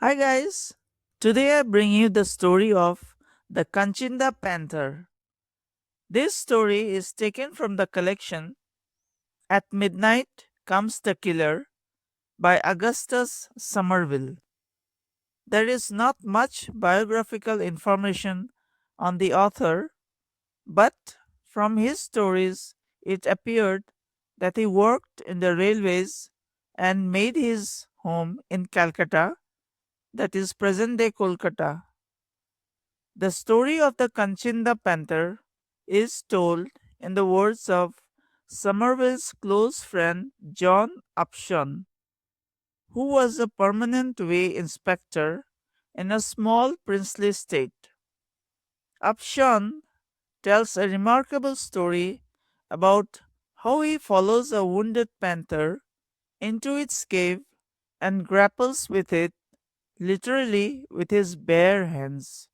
Hi guys, today I bring you the story of the Kanchinda Panther. This story is taken from the collection At Midnight Comes the Killer by Augustus Somerville. There is not much biographical information on the author, but from his stories it appeared that he worked in the railways and made his home in Calcutta, that is present day Kolkata. The story of the Kanchinda Panther is told in the words of Somerville's close friend John Upshon, who was a permanent way inspector in a small princely state. Upshon tells a remarkable story about how he follows a wounded panther into its cave and grapples with it literally with his bare hands.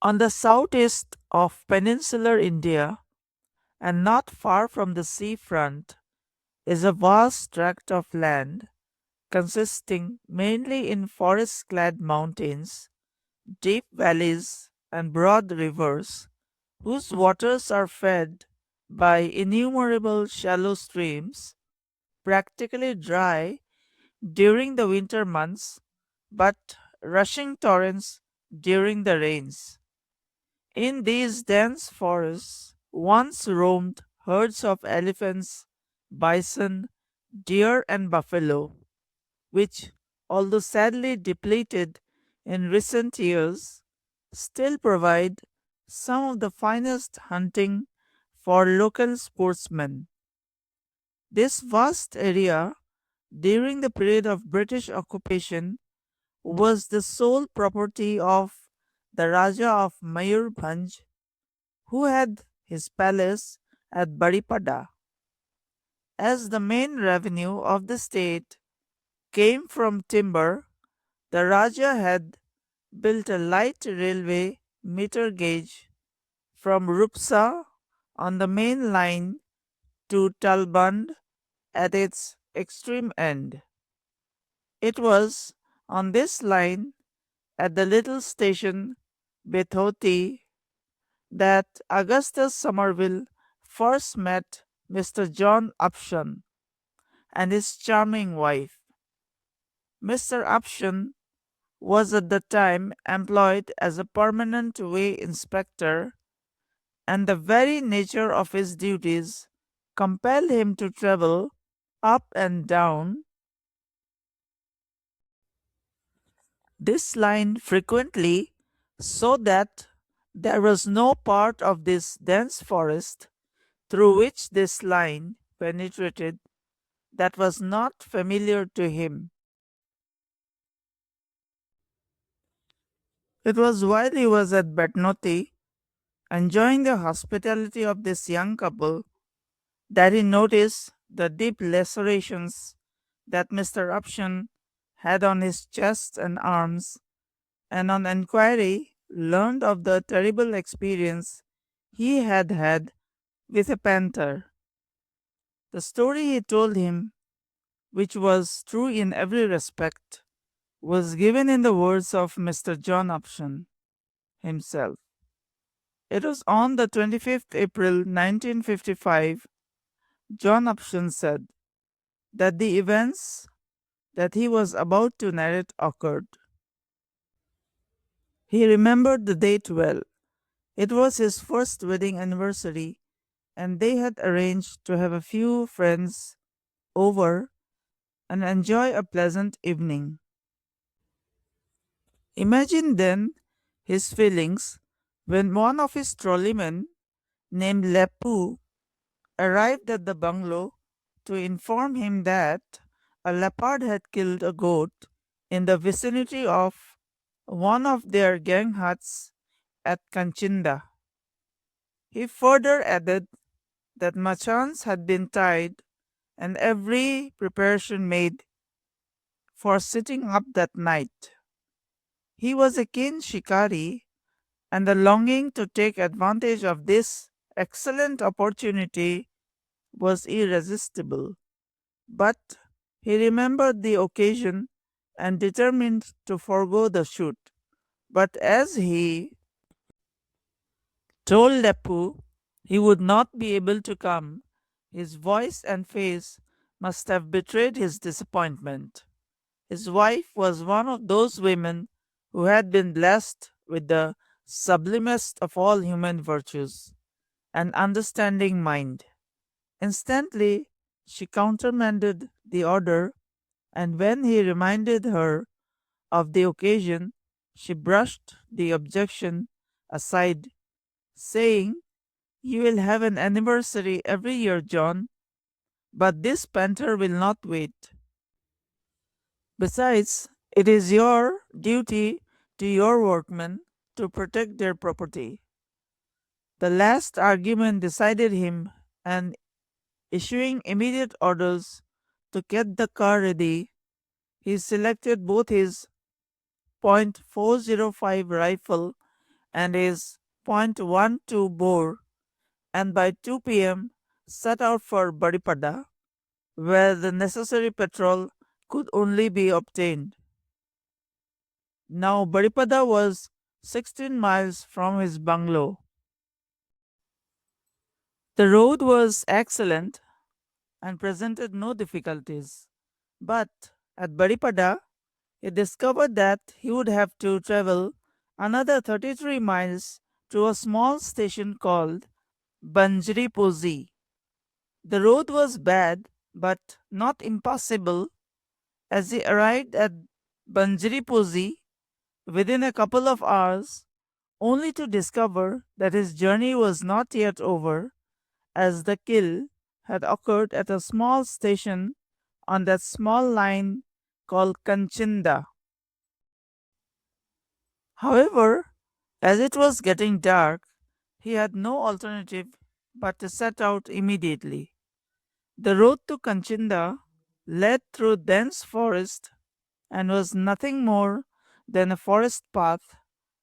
On the southeast of peninsular India, and not far from the seafront, is a vast tract of land consisting mainly in forest clad mountains, deep valleys, and broad rivers, whose waters are fed by innumerable shallow streams, practically dry during the winter months, but rushing torrents during the rains. In these dense forests once roamed herds of elephants, bison, deer, and buffalo, which, although sadly depleted in recent years, still provide some of the finest hunting for local sportsmen. This vast area, during the period of British occupation, was the sole property of the Raja of Mayurbhanj, who had his palace at Baripada. As the main revenue of the state came from timber, the Raja had built a light railway meter gauge from Rupsa on the main line to Talband at its extreme end. It was on this line at the little station Bethoti that Augustus Somerville first met Mr. John Upshon and his charming wife. Mr. Upshon was at the time employed as a permanent way inspector, and the very nature of his duties compelled him to travel up and down this line frequently, so that there was no part of this dense forest through which this line penetrated that was not familiar to him. It was while he was at Batnoti, enjoying the hospitality of this young couple, that he noticed the deep lacerations that Mr. Upshon had on his chest and arms, and on enquiry learned of the terrible experience he had had with a panther. The story he told him, which was true in every respect, was given in the words of Mr. John Upshon himself. It was on the 25th April 1955, John Upshon said, that the events that he was about to narrate occurred. He remembered the date well. It was his first wedding anniversary, and they had arranged to have a few friends over and enjoy a pleasant evening. Imagine then his feelings when one of his trolleymen, named Lepu, arrived at the bungalow to inform him that a leopard had killed a goat in the vicinity of one of their gang huts at Kanchinda. He further added that machans had been tied and every preparation made for sitting up that night. He was a keen shikari, and the longing to take advantage of this excellent opportunity was irresistible. But he remembered the occasion and determined to forego the shoot. But as he told Lepu he would not be able to come, his voice and face must have betrayed his disappointment. His wife was one of those women who had been blessed with the sublimest of all human virtues, an understanding mind. Instantly, she countermanded the order, and when he reminded her of the occasion, she brushed the objection aside, saying, "You will have an anniversary every year, John, but this panther will not wait. Besides, it is your duty to your workmen to protect their property." The last argument decided him, and issuing immediate orders to get the car ready, he selected both his .405 rifle and his .12 bore, and by 2 p.m. set out for Baripada, where the necessary petrol could only be obtained. Now Baripada was 16 miles from his bungalow. The road was excellent and presented no difficulties, but at Baripada he discovered that he would have to travel another 33 miles to a small station called Banjri Pozi. The road was bad but not impassable. As he arrived at Banjri Pozi within a couple of hours, only to discover that his journey was not yet over, as the kill had occurred at a small station on that small line called Kanchinda. However, as it was getting dark, he had no alternative but to set out immediately. The road to Kanchinda led through dense forest and was nothing more than a forest path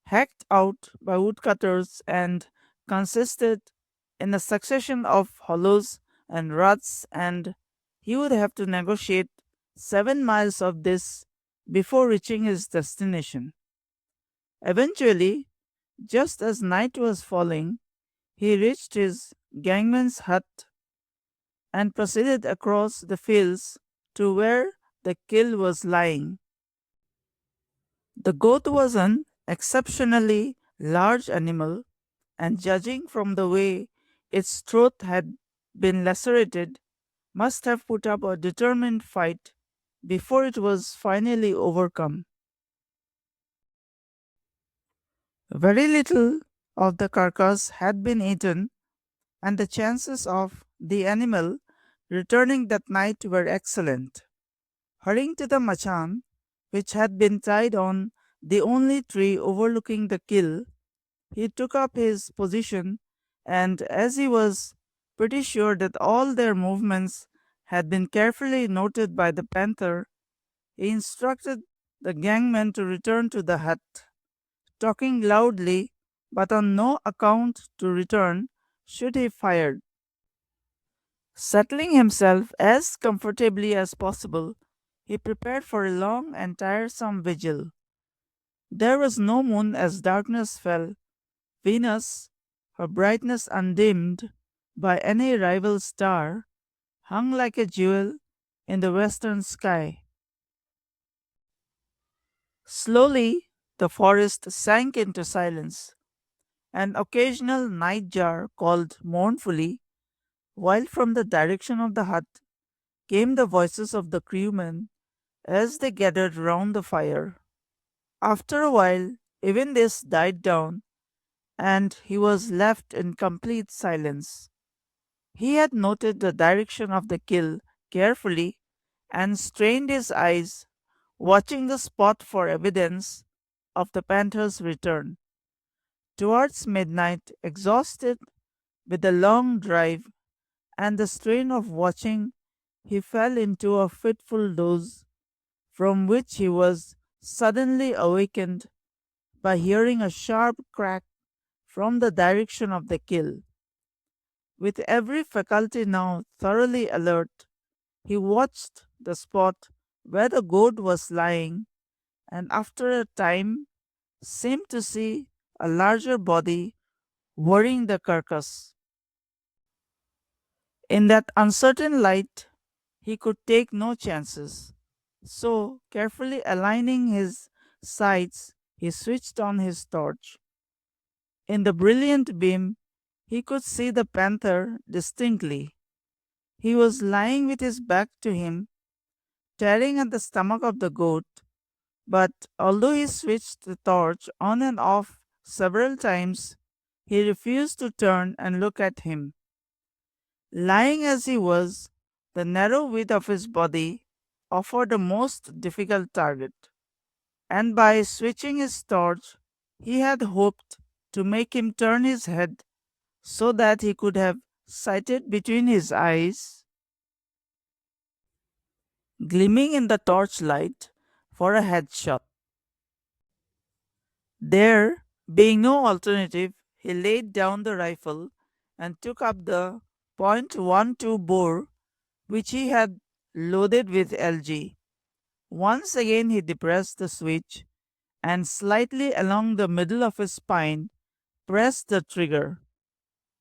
hacked out by woodcutters and consisted in a succession of hollows and ruts, and he would have to negotiate 7 miles of this before reaching his destination. Eventually, just as night was falling, he reached his gangman's hut and proceeded across the fields to where the kill was lying. The goat was an exceptionally large animal, and judging from the way its throat had been lacerated, must have put up a determined fight before it was finally overcome. Very little of the carcass had been eaten, and the chances of the animal returning that night were excellent. Hurrying to the machan, which had been tied on the only tree overlooking the kill, he took up his position, and as he was pretty sure that all their movements had been carefully noted by the panther, he instructed the gangmen to return to the hut, talking loudly, but on no account to return should he fire. Settling himself as comfortably as possible, he prepared for a long and tiresome vigil. There was no moon as darkness fell. Venus, her brightness undimmed by any rival star, hung like a jewel in the western sky. Slowly, the forest sank into silence. An occasional nightjar called mournfully, while from the direction of the hut came the voices of the crewmen as they gathered round the fire. After a while, even this died down, and he was left in complete silence. He had noted the direction of the kill carefully and strained his eyes, watching the spot for evidence of the panther's return. Towards midnight, exhausted with the long drive and the strain of watching, he fell into a fitful doze, from which he was suddenly awakened by hearing a sharp crack from the direction of the kill. With every faculty now thoroughly alert, he watched the spot where the goat was lying, and after a time seemed to see a larger body worrying the carcass. In that uncertain light, he could take no chances. So, carefully aligning his sights, he switched on his torch. In the brilliant beam, he could see the panther distinctly. He was lying with his back to him, tearing at the stomach of the goat, but although he switched the torch on and off several times, he refused to turn and look at him. Lying as he was, the narrow width of his body offered a most difficult target, and by switching his torch, he had hoped to make him turn his head so that he could have sighted between his eyes, gleaming in the torchlight, for a headshot. There being no alternative, he laid down the rifle and took up the .12 bore which he had loaded with LG. Once again he depressed the switch and slightly along the middle of his spine pressed the trigger.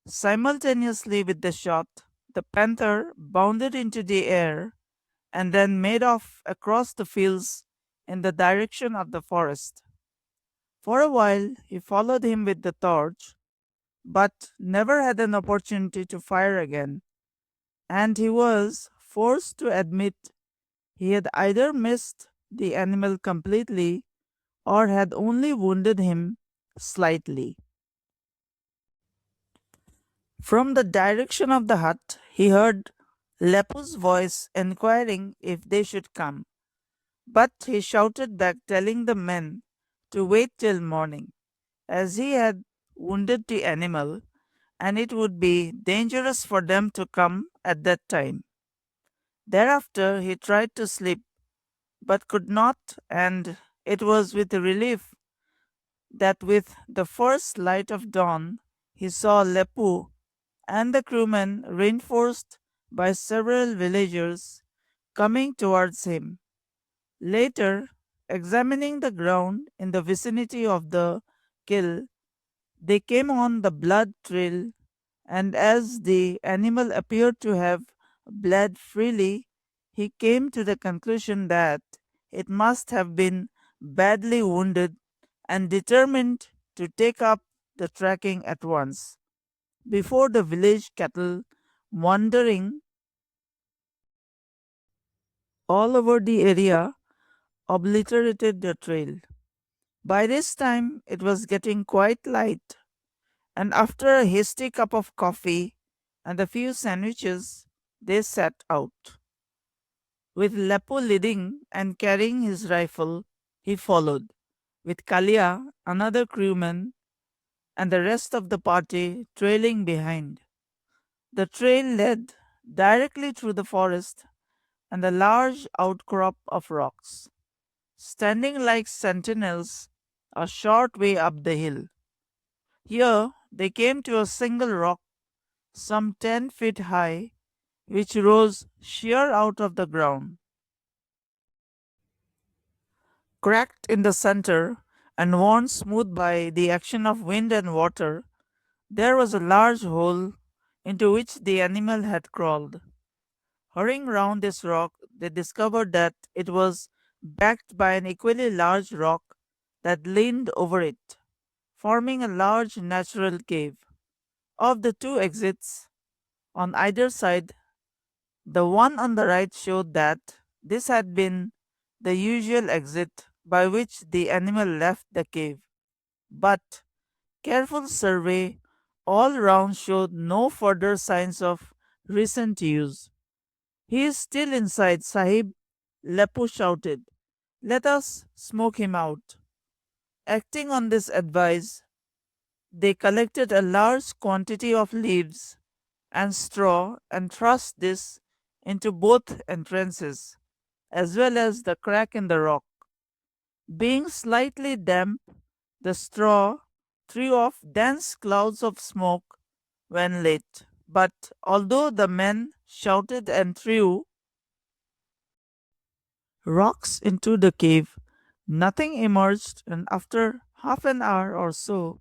Simultaneously with the shot, the panther bounded into the air and then made off across the fields in the direction of the forest. For a while he followed him with the torch, but never had an opportunity to fire again, and he was forced to admit he had either missed the animal completely or had only wounded him slightly. From the direction of the hut, he heard Lepu's voice inquiring if they should come, but he shouted back, telling the men to wait till morning, as he had wounded the animal, and it would be dangerous for them to come at that time. Thereafter he tried to sleep, but could not, and it was with relief that with the first light of dawn he saw Lepu and the crewmen, reinforced by several villagers, coming towards him. Later, examining the ground in the vicinity of the kill, they came on the blood trail, and as the animal appeared to have bled freely, he came to the conclusion that it must have been badly wounded and determined to take up the tracking at once, before the village cattle wandering all over the area obliterated the trail. By this time it was getting quite light, and after a hasty cup of coffee and a few sandwiches, they set out. With Lepo leading and carrying his rifle, he followed, with Kalia, another crewman, and the rest of the party trailing behind. The trail led directly through the forest and a large outcrop of rocks, standing like sentinels a short way up the hill. Here they came to a single rock some 10 feet high, which rose sheer out of the ground. Cracked in the center and worn smooth by the action of wind and water, there was a large hole into which the animal had crawled. Hurrying round this rock, they discovered that it was backed by an equally large rock that leaned over it, forming a large natural cave. Of the two exits on either side, the one on the right showed that this had been the usual exit by which the animal left the cave, but careful survey all round showed no further signs of recent use. "He is still inside, Sahib," Lepo shouted. "Let us smoke him out." Acting on this advice, they collected a large quantity of leaves and straw and thrust this into both entrances, as well as the crack in the rock. Being slightly damp, the straw threw off dense clouds of smoke when lit. But although the men shouted and threw rocks into the cave. Nothing emerged, and after half an hour or so,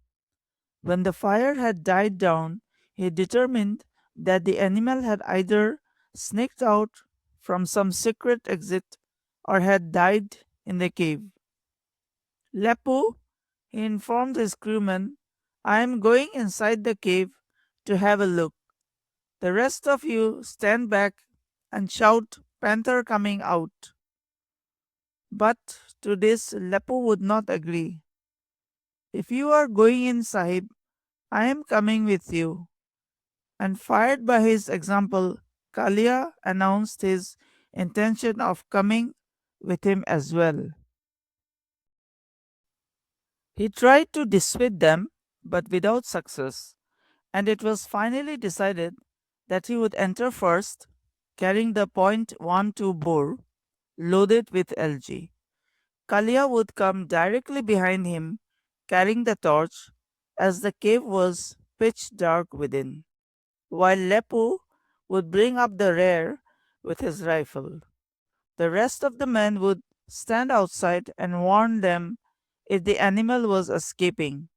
when the fire had died down, he determined that the animal had either sneaked out from some secret exit or had died in the cave. Lepo, he informed his crewmen, I am going inside the cave to have a look. The rest of you stand back and shout, Panther coming out. But to this, Lepo would not agree. If you are going in, Sahib, I am coming with you. And fired by his example, Kalia announced his intention of coming with him as well. He tried to dissuade them, but without success, and it was finally decided that he would enter first, carrying the .12 bore loaded with LG. Kalia would come directly behind him, carrying the torch, as the cave was pitch dark within, while Lepo would bring up the rear with his rifle. The rest of the men would stand outside and warn them if the animal was escaping.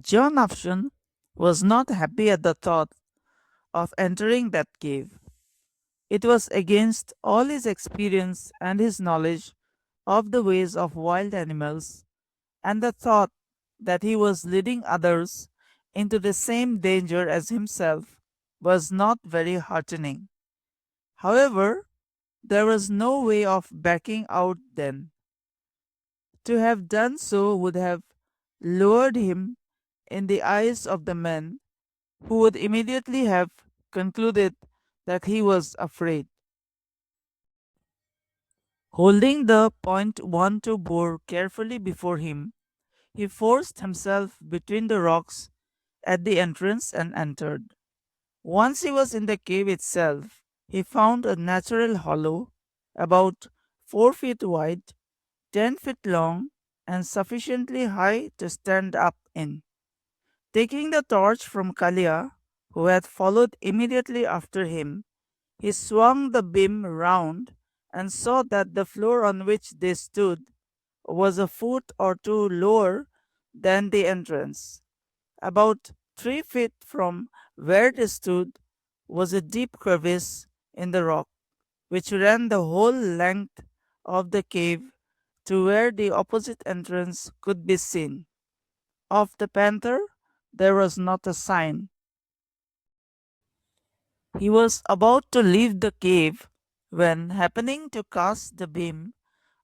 John Upshon was not happy at the thought of entering that cave. It was against all his experience and his knowledge of the ways of wild animals, and the thought that he was leading others into the same danger as himself was not very heartening. However, there was no way of backing out then. To have done so would have lowered him in the eyes of the men, who would immediately have concluded that he was afraid. Holding the .12 bore carefully before him, he forced himself between the rocks at the entrance and entered. Once he was in the cave itself, he found a natural hollow about 4 feet wide, 10 feet long, and sufficiently high to stand up in. Taking the torch from Kalia, who had followed immediately after him, he swung the beam round and saw that the floor on which they stood was a foot or two lower than the entrance. About 3 feet from where they stood was a deep crevice in the rock, which ran the whole length of the cave to where the opposite entrance could be seen. Of the panther, there was not a sign. He was about to leave the cave when, happening to cast the beam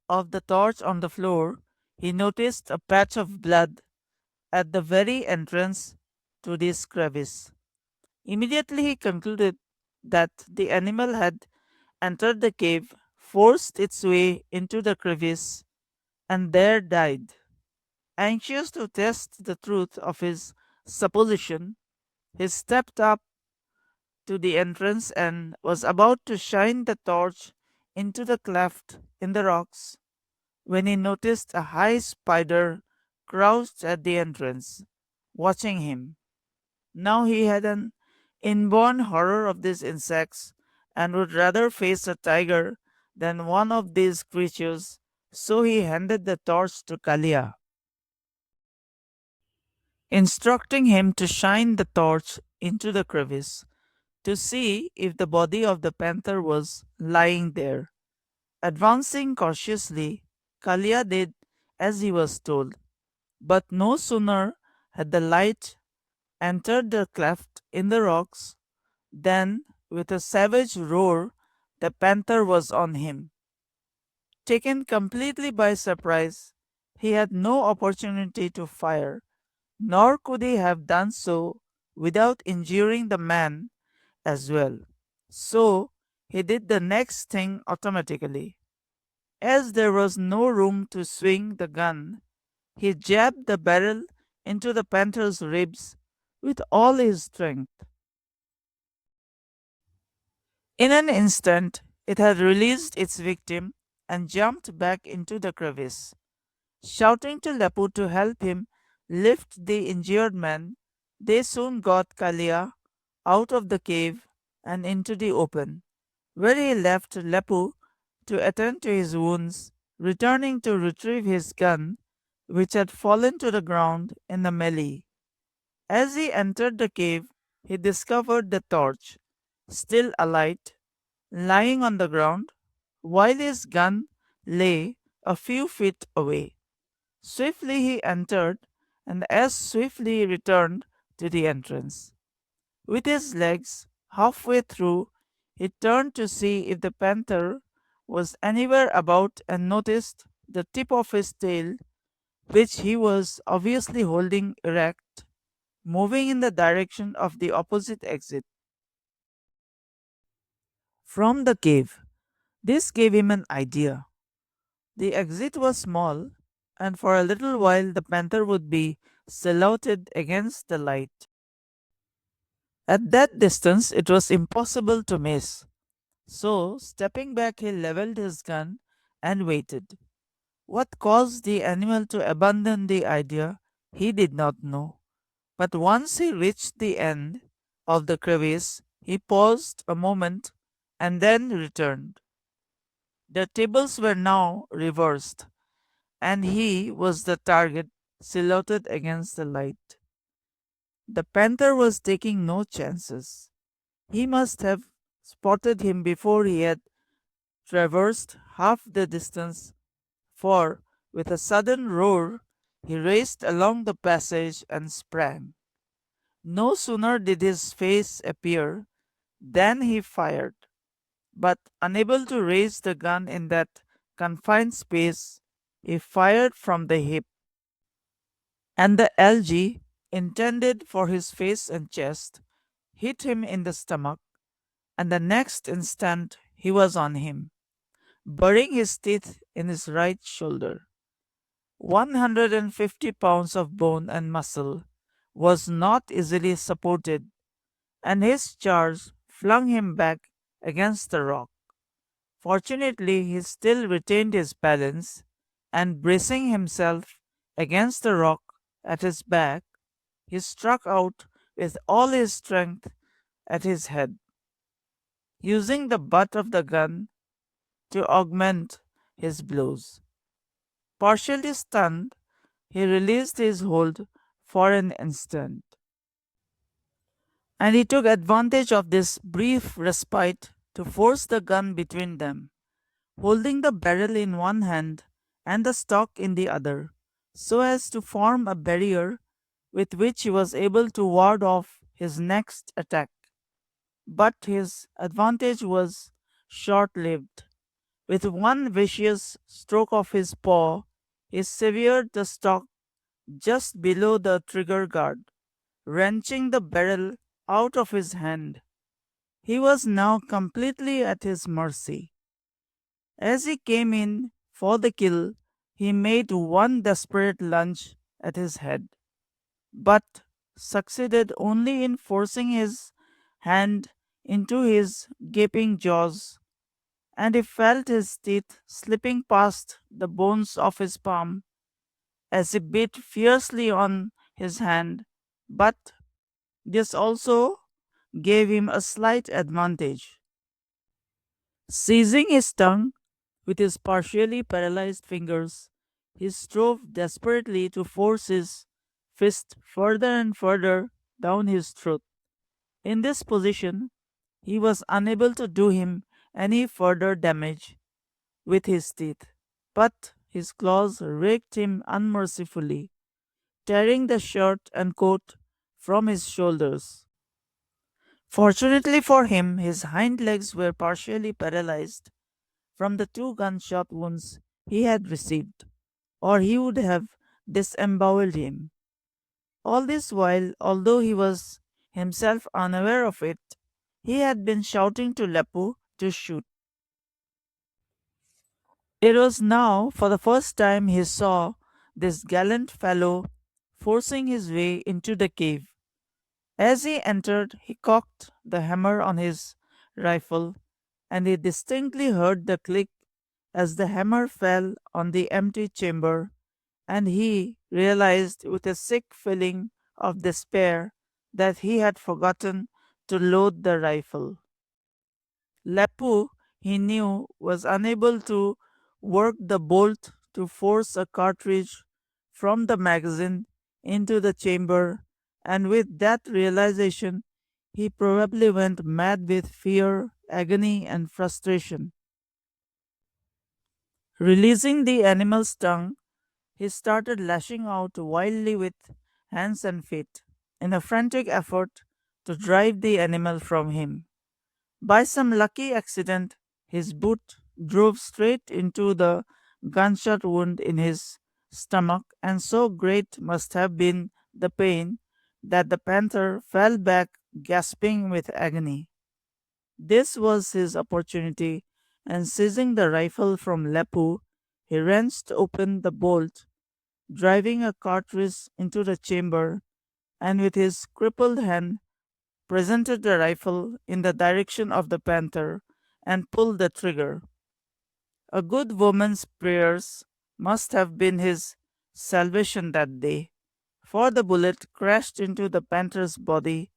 of the torch on the floor, he noticed a patch of blood at the very entrance to this crevice. Immediately he concluded that the animal had entered the cave, forced its way into the crevice, and there died. Anxious to test the truth of his supposition, he stepped up to the entrance and was about to shine the torch into the cleft in the rocks when he noticed a high spider crouched at the entrance, watching him. Now he had an inborn horror of these insects and would rather face a tiger than one of these creatures, so he handed the torch to Kalia, instructing him to shine the torch into the crevice to see if the body of the panther was lying there. Advancing cautiously, Kalia did as he was told, but no sooner had the light entered the cleft in the rocks than, with a savage roar, the panther was on him. Taken completely by surprise, he had no opportunity to fire, nor could he have done so without injuring the man as well. So he did the next thing automatically. As there was no room to swing the gun, he jabbed the barrel into the panther's ribs with all his strength. In an instant, it had released its victim and jumped back into the crevice. Shouting to Lepu to help him lift the injured man, they soon got Kalia out of the cave and into the open, where he left Lepu to attend to his wounds, returning to retrieve his gun, which had fallen to the ground in the melee. As he entered the cave, he discovered the torch, still alight, lying on the ground, while his gun lay a few feet away. Swiftly he entered, and as swiftly returned to the entrance. With his legs halfway through, he turned to see if the panther was anywhere about and noticed the tip of his tail, which he was obviously holding erect, moving in the direction of the opposite exit from the cave. This gave him an idea. The exit was small, and for a little while the panther would be silhouetted against the light. At that distance, it was impossible to miss. So, stepping back, he leveled his gun and waited. What caused the animal to abandon the idea, he did not know. But once he reached the end of the crevice, he paused a moment and then returned. The tables were now reversed, and he was the target silhouetted against the light. The panther was taking no chances. He must have spotted him before he had traversed half the distance, for, with a sudden roar, he raced along the passage and sprang. No sooner did his face appear than he fired, but unable to raise the gun in that confined space, he fired from the hip, and the LG, intended for his face and chest, hit him in the stomach, and the next instant he was on him, burying his teeth in his right shoulder. 150 pounds of bone and muscle was not easily supported, and his charge flung him back against the rock. Fortunately, he still retained his balance, and bracing himself against the rock at his back, he struck out with all his strength at his head, using the butt of the gun to augment his blows. Partially stunned, he released his hold for an instant, and he took advantage of this brief respite to force the gun between them, holding the barrel in one hand and the stock in the other, so as to form a barrier with which he was able to ward off his next attack. But his advantage was short lived. With one vicious stroke of his paw, he severed the stock just below the trigger guard, wrenching the barrel out of his hand. He was now completely at his mercy. As he came in for the kill, he made one desperate lunge at his head, but succeeded only in forcing his hand into his gaping jaws, and he felt his teeth slipping past the bones of his palm as he bit fiercely on his hand. But this also gave him a slight advantage. Seizing his tongue with his partially paralyzed fingers, he strove desperately to force his fist further and further down his throat. In this position, he was unable to do him any further damage with his teeth, but his claws raked him unmercifully, tearing the shirt and coat from his shoulders. Fortunately for him, his hind legs were partially paralyzed from the two gunshot wounds he had received, or he would have disemboweled him. All this while, although he was himself unaware of it, he had been shouting to Lepu to shoot. It was now for the first time he saw this gallant fellow forcing his way into the cave. As he entered, he cocked the hammer on his rifle, and he distinctly heard the click as the hammer fell on the empty chamber, and he realized with a sick feeling of despair that he had forgotten to load the rifle. Lepu he knew was unable to work the bolt to force a cartridge from the magazine into the chamber, and with that realization, he probably went mad with fear, agony, and frustration. Releasing the animal's tongue, he started lashing out wildly with hands and feet in a frantic effort to drive the animal from him. By some lucky accident, his boot drove straight into the gunshot wound in his stomach, and so great must have been the pain that the panther fell back gasping with agony. This was his opportunity, and seizing the rifle from Lepu, he wrenched open the bolt, driving a cartridge into the chamber, and with his crippled hand presented the rifle in the direction of the panther and pulled the trigger. A good woman's prayers must have been his salvation that day, for the bullet crashed into the panther's body,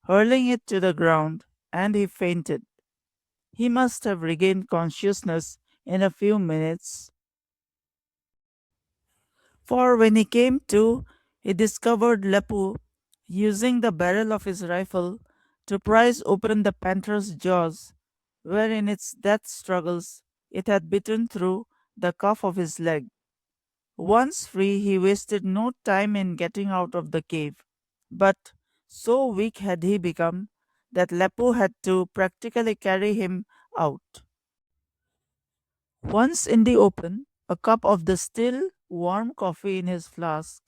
hurling it to the ground, and he fainted. He must have regained consciousness in a few minutes, for when he came to, he discovered Lepu using the barrel of his rifle to prise open the panther's jaws, where in its death struggles it had bitten through the calf of his leg. Once free, he wasted no time in getting out of the cave, but so weak had he become that Lepu had to practically carry him out. Once in the open, a cup of the still warm coffee in his flask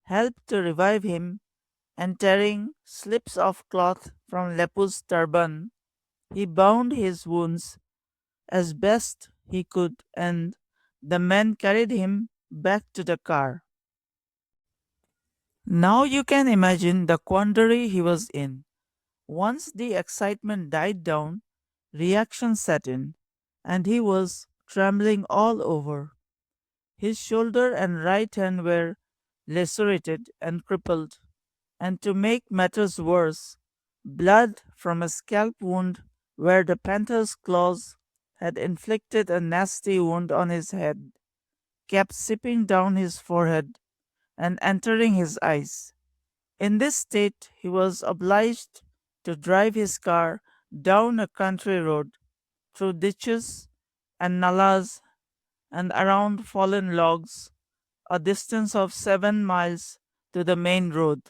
helped to revive him, and tearing slips of cloth from Lepu's turban, he bound his wounds as best he could, and the men carried him back to the car. Now you can imagine the quandary he was in. Once the excitement died down, reaction set in, and he was trembling all over. His shoulder and right hand were lacerated and crippled, and to make matters worse, blood from a scalp wound where the panther's claws had inflicted a nasty wound on his head kept seeping down his forehead and entering his eyes. In this state, he was obliged to drive his car down a country road through ditches and nalas and around fallen logs, a distance of 7 miles to the main road.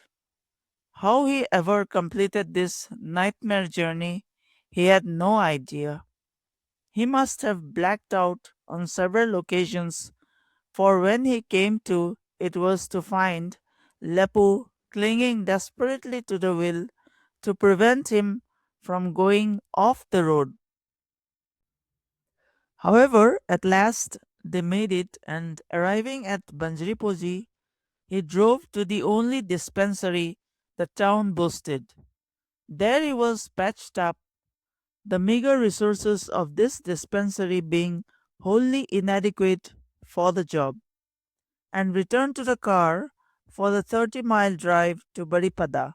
How he ever completed this nightmare journey, he had no idea. He must have blacked out on several occasions, for when he came to, it was to find Lepu clinging desperately to the wheel to prevent him from going off the road. However, at last they made it, and arriving at Banjripoji, he drove to the only dispensary the town boasted. There he was patched up, the meager resources of this dispensary being wholly inadequate for the job, and returned to the car for the 30-mile drive to Baripada.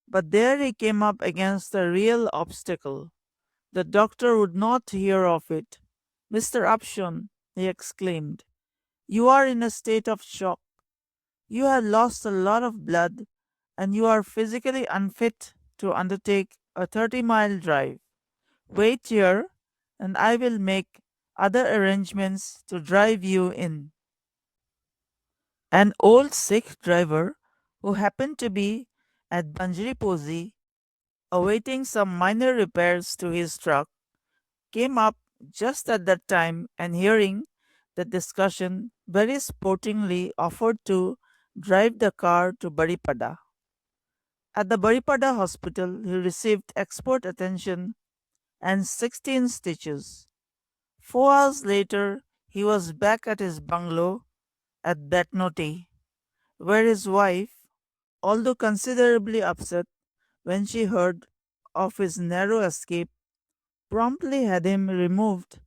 But there he came up against a real obstacle. The doctor would not hear of it. Mr. Upshon, he exclaimed, you are in a state of shock. You have lost a lot of blood, and you are physically unfit to undertake a 30-mile drive. Wait here, and I will make other arrangements to drive you in. An old Sikh driver who happened to be at Banjri awaiting some minor repairs to his truck came up just at that time, and hearing the discussion very sportingly offered to drive the car to Baripada. At the Baripada hospital he received expert attention and 16 stitches. 4 hours later he was back at his bungalow at Betnoti, where his wife, although considerably upset when she heard of his narrow escape, promptly had him removed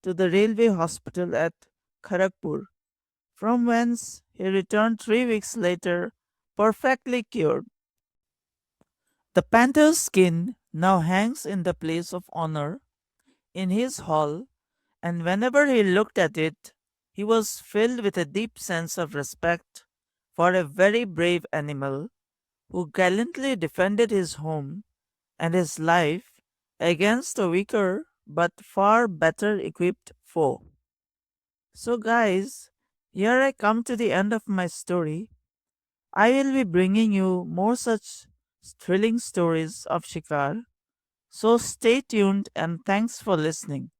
to the railway hospital at Kharagpur, from whence he returned 3 weeks later perfectly cured. The panther's skin now hangs in the place of honor in his hall, and whenever he looked at it, he was filled with a deep sense of respect for a very brave animal who gallantly defended his home and his life against a weaker but far better equipped foe. So, guys, here I come to the end of my story. I will be bringing you more such thrilling stories of Shikar. So, stay tuned and thanks for listening.